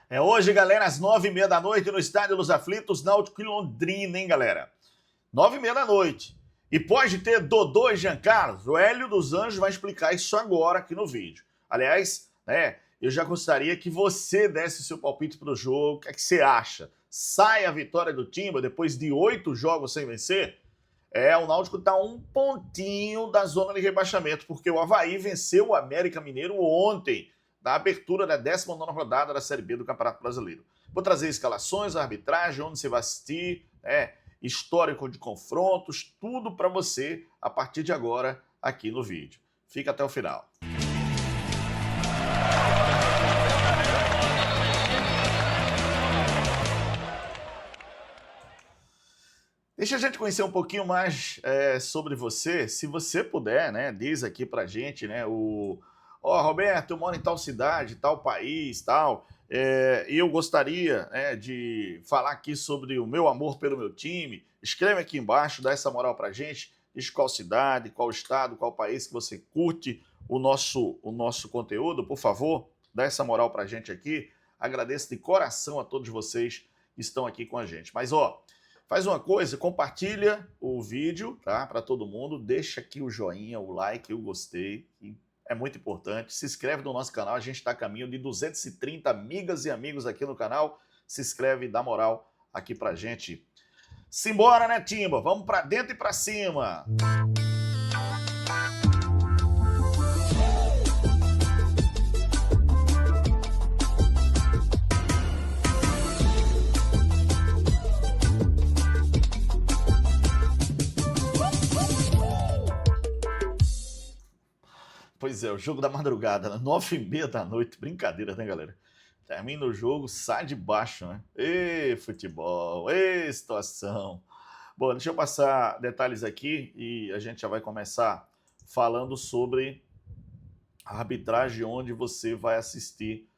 É hoje, galera, às 9h30 da noite, no Estádio dos Aflitos, Náutico e Londrina, hein, galera? 9h30 da noite. E pode ter Dodô e Giancarlo. O Hélio dos Anjos vai explicar isso agora aqui no vídeo. Aliás, eu já gostaria que você desse o seu palpite para o jogo. O que é que você acha? Sai a vitória do Timba depois de 8 jogos sem vencer? O Náutico está um pontinho da zona de rebaixamento, porque o Avaí venceu o América Mineiro ontem, na abertura da 19ª rodada da Série B do Campeonato Brasileiro. Vou trazer escalações, arbitragem, onde você vai assistir, histórico de confrontos, tudo para você a partir de agora aqui no vídeo. Fica até o final. Deixa a gente conhecer um pouquinho mais sobre você. Se você puder, diz aqui pra gente, Roberto, eu moro em tal cidade, tal país, tal, e eu gostaria de falar aqui sobre o meu amor pelo meu time. Escreve aqui embaixo, dá essa moral pra gente, diz qual cidade, qual estado, qual país que você curte o nosso conteúdo, por favor, dá essa moral pra gente aqui. Agradeço de coração a todos vocês que estão aqui com a gente. Mas, faz uma coisa, compartilha o vídeo, tá? Para todo mundo, deixa aqui o joinha, o like, o gostei, que é muito importante. Se inscreve no nosso canal, a gente está a caminho de 230 amigas e amigos aqui no canal. Se inscreve e dá moral aqui pra gente. Simbora, né, Timba? Vamos para dentro e para cima! Pois é, o jogo da madrugada, 9h30 da noite. Brincadeira, né, galera? Termina o jogo, sai de baixo, né? Ê, futebol, ê, situação. Bom, deixa eu passar detalhes aqui e a gente já vai começar falando sobre a arbitragem onde você vai assistir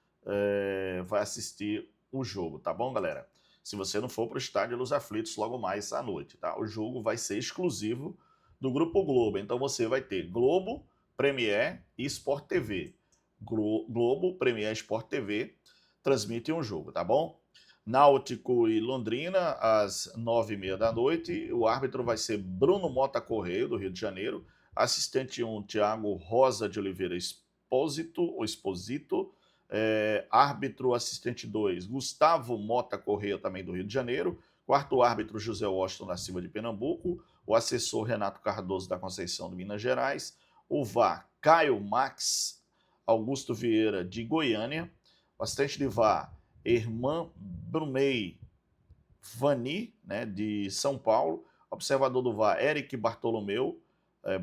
o jogo, tá bom, galera? Se você não for para o Estádio dos Aflitos logo mais à noite, tá? O jogo vai ser exclusivo do Grupo Globo, então você vai ter Globo, Premier e Sport TV. Globo, Premier e Sport TV transmitem um jogo, tá bom? Náutico e Londrina, às 9h30 da noite. O árbitro vai ser Bruno Mota Correia, do Rio de Janeiro. Assistente 1, Thiago Rosa de Oliveira Exposito. Árbitro assistente 2, Gustavo Mota Correia, também do Rio de Janeiro. Quarto árbitro, José Washington da Silva de Pernambuco. O assessor, Renato Cardoso da Conceição de Minas Gerais. O VAR, Caio Max Augusto Vieira de Goiânia. O assistente de VAR, Irmã Brunei Vani, de São Paulo. Observador do VAR, Eric Bartolomeu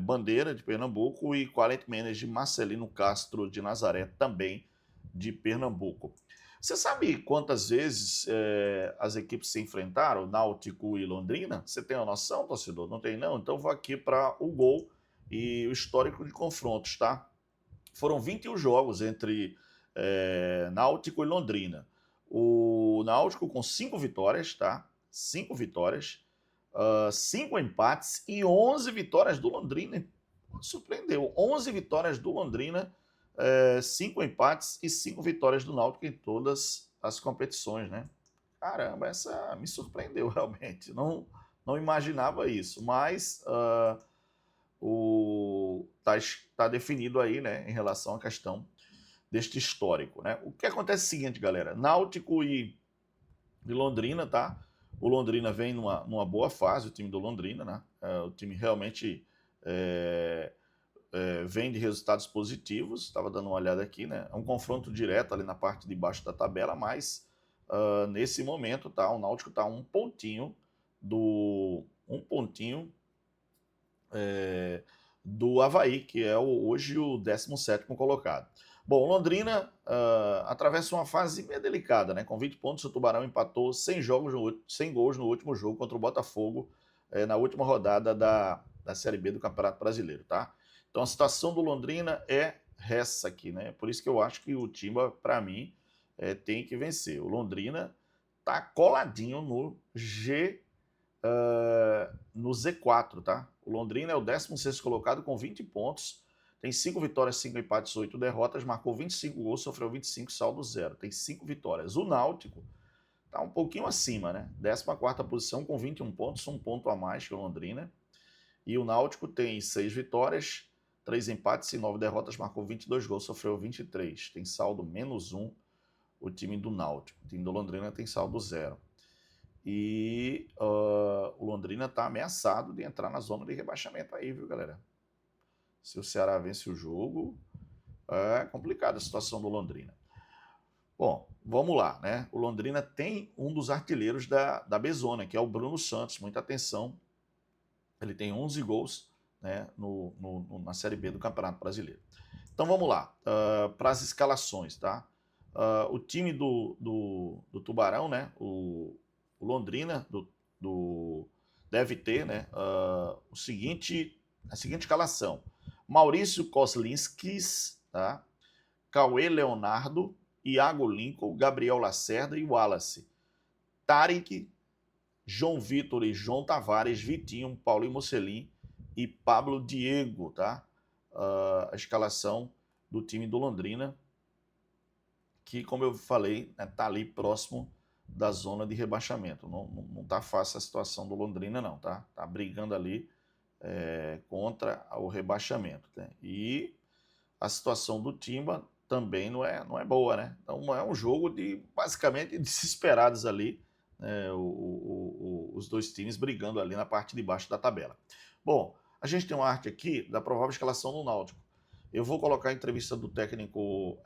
Bandeira, de Pernambuco. E Quality Manager, Marcelino Castro de Nazaré, também de Pernambuco. Você sabe quantas vezes as equipes se enfrentaram, Náutico e Londrina? Você tem uma noção, torcedor? Não tem, não? Então vou aqui para o gol e o histórico de confrontos, tá? Foram 21 jogos entre Náutico e Londrina. O Náutico com 5 vitórias, tá? 5 vitórias, 5 empates e 11 vitórias do Londrina. Surpreendeu, 11 vitórias do Londrina, 5 empates e 5 vitórias do Náutico em todas as competições, né? Caramba, essa me surpreendeu realmente, não imaginava isso, mas tá definido aí, em relação à questão deste histórico, né? O que acontece é o seguinte, galera, Náutico e Londrina, tá? O Londrina vem numa boa fase, o time do Londrina, né? O time realmente vem de resultados positivos, estava dando uma olhada aqui, né? É um confronto direto ali na parte de baixo da tabela, mas nesse momento, tá? O Náutico tá um pontinho do Avaí, que é hoje o 17º colocado. Bom, o Londrina atravessa uma fase meio delicada, né? Com 20 pontos, o Tubarão empatou 100 gols no último jogo contra o Botafogo, na última rodada da Série B do Campeonato Brasileiro, tá? Então a situação do Londrina é essa aqui, né? Por isso que eu acho que o Timba, para mim, tem que vencer. O Londrina tá coladinho no Z4, tá? O Londrina é o 16º colocado com 20 pontos. Tem 5 vitórias, 5 empates, 8 derrotas, marcou 25 gols, sofreu 25, saldo 0. Tem 5 vitórias. O Náutico está um pouquinho acima, né? 14ª posição com 21 pontos, 1 ponto a mais que o Londrina. E o Náutico tem 6 vitórias, 3 empates e 9 derrotas, marcou 22 gols, sofreu 23. Tem saldo -1 o time do Náutico. O time do Londrina tem saldo 0. E o Londrina está ameaçado de entrar na zona de rebaixamento aí, viu, galera? Se o Ceará vence o jogo, é complicada a situação do Londrina. Bom, vamos lá, né? O Londrina tem um dos artilheiros da B-Zona, que é o Bruno Santos. Muita atenção. Ele tem 11 gols, né, na Série B do Campeonato Brasileiro. Então vamos lá, para as escalações, tá? O time do Tubarão, né? O Londrina deve ter, né, a seguinte escalação: Maurício Koslinskis, tá? Cauê Leonardo, Iago Lincoln, Gabriel Lacerda e Wallace. Tarek, João Vitor e João Tavares, Vitinho, Paulinho Mocelin e Pablo Diego, tá? A escalação do time do Londrina, que, como eu falei, tá ali próximo da zona de rebaixamento. Não tá fácil a situação do Londrina, não, tá? Tá brigando ali contra o rebaixamento, né? E a situação do Timba também não é boa, né? Então é um jogo de basicamente desesperados ali, né? Os dois times brigando ali na parte de baixo da tabela. Bom, a gente tem uma arte aqui da provável escalação do Náutico. Eu vou colocar a entrevista do técnico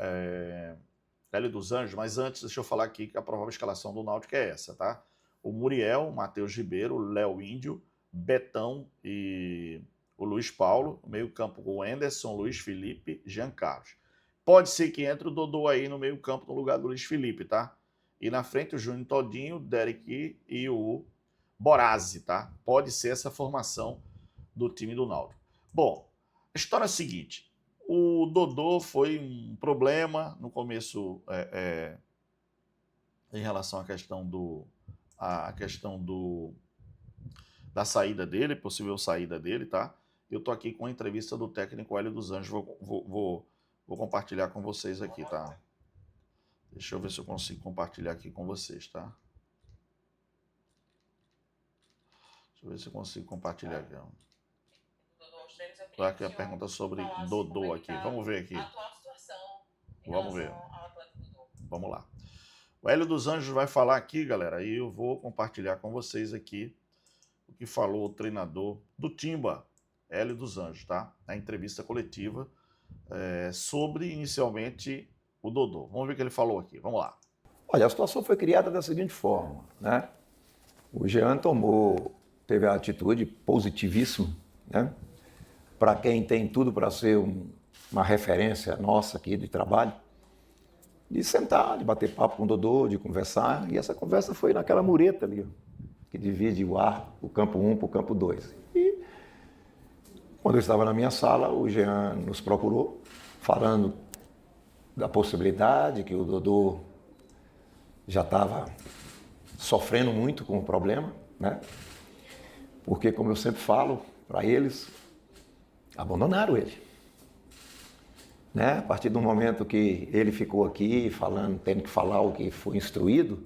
Hélio dos Anjos, mas antes deixa eu falar aqui que a provável escalação do Náutico é essa, tá? O Muriel, Matheus Ribeiro, Léo Índio, Betão e o Luiz Paulo, meio campo com o Anderson, Luiz Felipe, Jean Carlos. Pode ser que entre o Dodô aí no meio campo no lugar do Luiz Felipe, tá? E na frente o Júnior Todinho, o Derek e o Borazzi, tá? Pode ser essa formação do time do Náutico. Bom, a história é a seguinte: o Dodô foi um problema no começo em relação à questão da saída dele, possível saída dele, tá? Eu tô aqui com a entrevista do técnico Hélio dos Anjos, vou compartilhar com vocês aqui, tá? Deixa eu ver se eu consigo compartilhar aqui com vocês, tá? Deixa eu ver se eu consigo compartilhar aqui. Tá aqui a pergunta sobre Dodô aqui. Vamos ver aqui. Vamos ver. Vamos lá. O Hélio dos Anjos vai falar aqui, galera, e eu vou compartilhar com vocês aqui o que falou o treinador do Timba, Hélio dos Anjos, tá? Na entrevista coletiva sobre, inicialmente, o Dodô. Vamos ver o que ele falou aqui. Vamos lá. Olha, a situação foi criada da seguinte forma, né? O Jean teve a atitude positivíssima, né? Para quem tem tudo para ser uma referência nossa aqui de trabalho, de sentar, de bater papo com o Dodô, de conversar, e essa conversa foi naquela mureta ali, que divide o campo 1 para o campo 2. E quando eu estava na minha sala, o Jean nos procurou, falando da possibilidade que o Dodô já estava sofrendo muito com o problema, né? Porque, como eu sempre falo para eles, abandonaram ele. Né? A partir do momento que ele ficou aqui falando, tendo que falar o que foi instruído,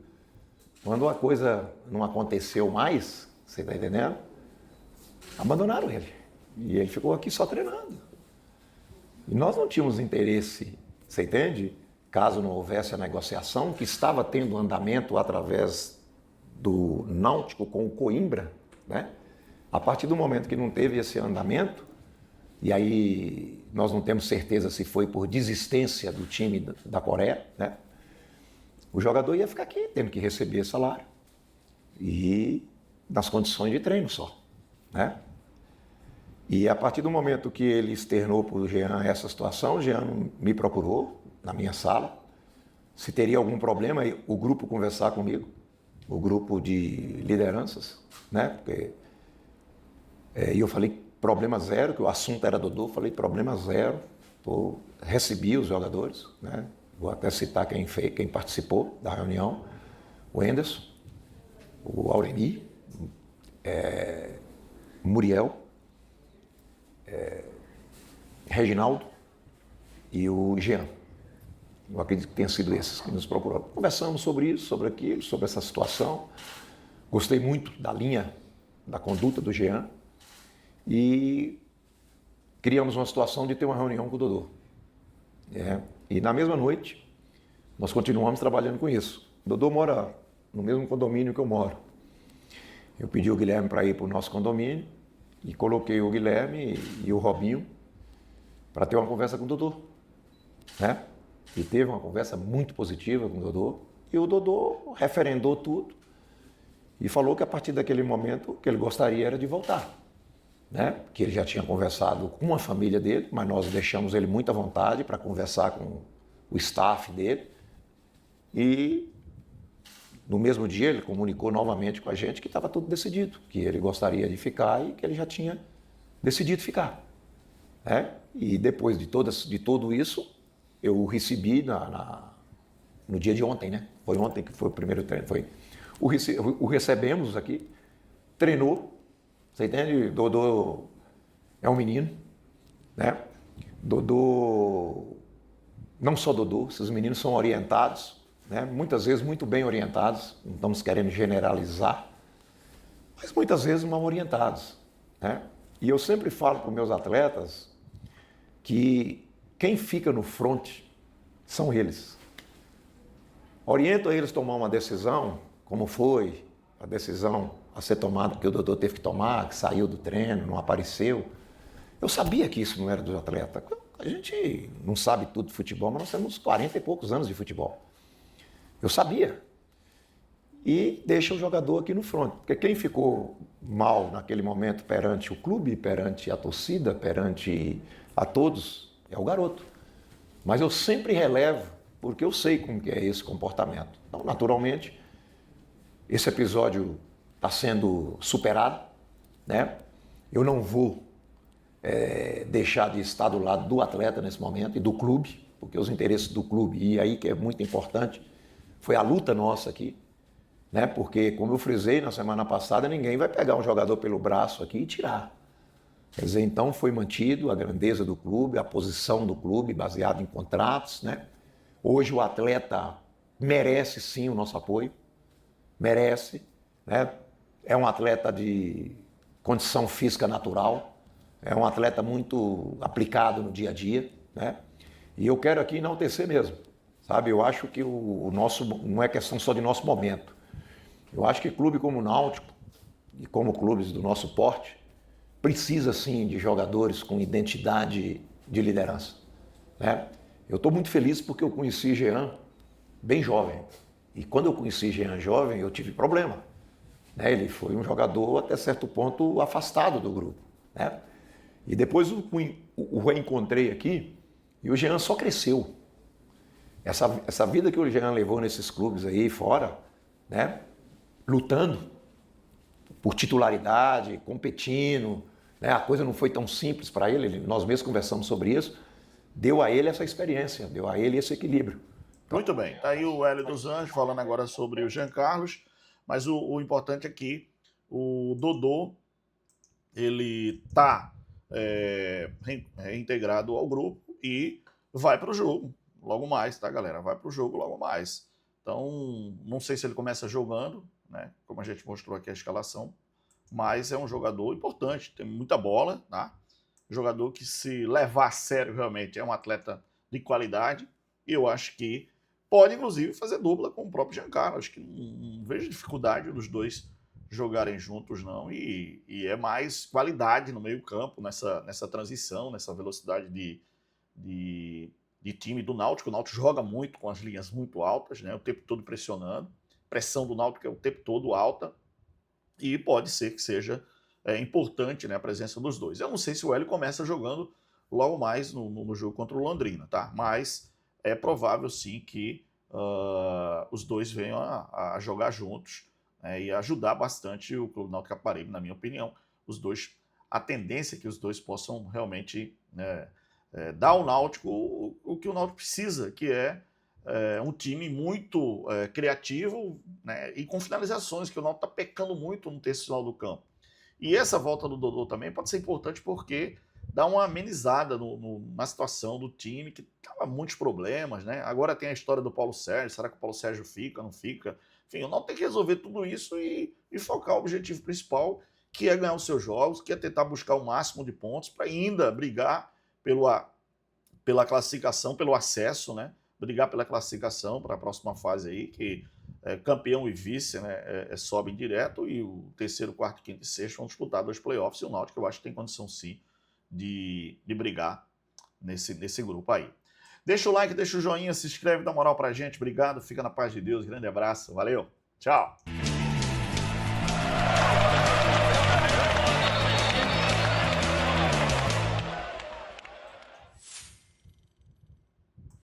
quando a coisa não aconteceu mais, você está entendendo? Abandonaram ele. E ele ficou aqui só treinando. E nós não tínhamos interesse, você entende? Caso não houvesse a negociação, que estava tendo andamento através do Náutico com o Coimbra, né? A partir do momento que não teve esse andamento, e aí nós não temos certeza se foi por desistência do time da Coreia, né? O jogador ia ficar aqui, tendo que receber salário. E nas condições de treino só, né? E a partir do momento que ele externou para o Jean essa situação, o Jean me procurou na minha sala, se teria algum problema, o grupo conversar comigo, o grupo de lideranças, né? Porque, e eu falei problema zero, que o assunto era Dodô, falei problema zero, recebi os jogadores, né? Vou até citar quem participou da reunião: o Anderson, o Aureni, Muriel, Reginaldo e o Jean. Eu acredito que tenham sido esses que nos procuraram. Conversamos sobre isso, sobre aquilo, sobre essa situação. Gostei muito da linha, da conduta do Jean e criamos uma situação de ter uma reunião com o Dodô. E na mesma noite, nós continuamos trabalhando com isso. O Dodô mora no mesmo condomínio que eu moro. Eu pedi o Guilherme para ir para o nosso condomínio e coloquei o Guilherme e o Robinho para ter uma conversa com o Dodô. E teve uma conversa muito positiva com o Dodô. E o Dodô referendou tudo e falou que a partir daquele momento o que ele gostaria era de voltar. Que ele já tinha conversado com a família dele, mas nós deixamos ele muito à vontade para conversar com o staff dele. E no mesmo dia ele comunicou novamente com a gente que estava tudo decidido, que ele gostaria de ficar e que ele já tinha decidido ficar. E depois de tudo isso, eu o recebi no dia de ontem, Foi ontem que foi o primeiro treino. O recebemos aqui, treinou. Você entende? Dodô é um menino, Dodô, não só Dodô, esses meninos são orientados, muitas vezes muito bem orientados, não estamos querendo generalizar, mas muitas vezes mal orientados. E eu sempre falo para os meus atletas que quem fica no front são eles. Oriento eles a tomar uma decisão, como foi a decisão a ser tomada, porque o Dodô teve que tomar, que saiu do treino, não apareceu. Eu sabia que isso não era do atleta. A gente não sabe tudo de futebol, mas nós temos 40 e poucos anos de futebol. Eu sabia. E deixa o jogador aqui no front. Porque quem ficou mal naquele momento perante o clube, perante a torcida, perante a todos, é o garoto. Mas eu sempre relevo, porque eu sei como que é esse comportamento. Então, naturalmente, esse episódio está sendo superado, Eu não vou deixar de estar do lado do atleta nesse momento e do clube, porque os interesses do clube, e aí que é muito importante, foi a luta nossa aqui, Porque, como eu frisei na semana passada, ninguém vai pegar um jogador pelo braço aqui e tirar. Quer dizer, então foi mantido a grandeza do clube, a posição do clube, baseado em contratos, Hoje o atleta merece sim o nosso apoio, merece, É um atleta de condição física natural, é um atleta muito aplicado no dia a dia, E eu quero aqui enaltecer mesmo, sabe? Eu acho que o nosso, não é questão só de nosso momento. Eu acho que clube como o Náutico e como clubes do nosso porte precisa sim de jogadores com identidade de liderança, Eu estou muito feliz porque eu conheci Jean bem jovem. E quando eu conheci Jean jovem, eu tive problema. Ele foi um jogador até certo ponto afastado do grupo. E depois o reencontrei aqui e o Jean só cresceu. Essa vida que o Jean levou nesses clubes aí fora, lutando por titularidade, competindo, a coisa não foi tão simples para ele, nós mesmos conversamos sobre isso, deu a ele essa experiência, deu a ele esse equilíbrio. Muito bem, está aí o Hélio dos Anjos falando agora sobre o Jean Carlos, mas o importante é que o Dodô, ele está reintegrado ao grupo e vai para o jogo logo mais, tá, galera? Vai para o jogo logo mais. Então, não sei se ele começa jogando, como a gente mostrou aqui a escalação, mas é um jogador importante, tem muita bola, tá? Jogador que, se levar a sério, realmente é um atleta de qualidade, e eu acho que pode, inclusive, fazer dupla com o próprio Giancarlo. Acho que não vejo dificuldade dos dois jogarem juntos, não, e é mais qualidade no meio campo, nessa transição, nessa velocidade de time do Náutico. O Náutico joga muito com as linhas muito altas, o tempo todo pressionando, pressão do Náutico é o tempo todo alta, e pode ser que seja importante, a presença dos dois. Eu não sei se o Hélio começa jogando logo mais no jogo contra o Londrina, tá? Mas é provável sim que os dois venham a jogar juntos, e ajudar bastante o Clube Náutico Capibaribe, na minha opinião. Os dois, a tendência é que os dois possam realmente dar ao Náutico o que o Náutico precisa, que é um time muito criativo, e com finalizações, que o Náutico está pecando muito no terço final do campo. E essa volta do Dodô também pode ser importante porque dar uma amenizada na situação do time, que tava muitos problemas, né? Agora tem a história do Paulo Sérgio, será que o Paulo Sérgio fica, não fica? Enfim, o Náutico tem que resolver tudo isso e focar o objetivo principal, que é ganhar os seus jogos, que é tentar buscar o máximo de pontos para ainda brigar pela classificação, pelo acesso, né? Brigar pela classificação para a próxima fase aí, que campeão e vice, né, sobem direto, e o terceiro, quarto, quinto e sexto vão disputar 2 playoffs, e o Náutico eu acho que tem condição sim de brigar nesse grupo aí. Deixa o like, deixa o joinha, se inscreve, dá moral pra gente, obrigado, fica na paz de Deus, grande abraço, valeu, tchau!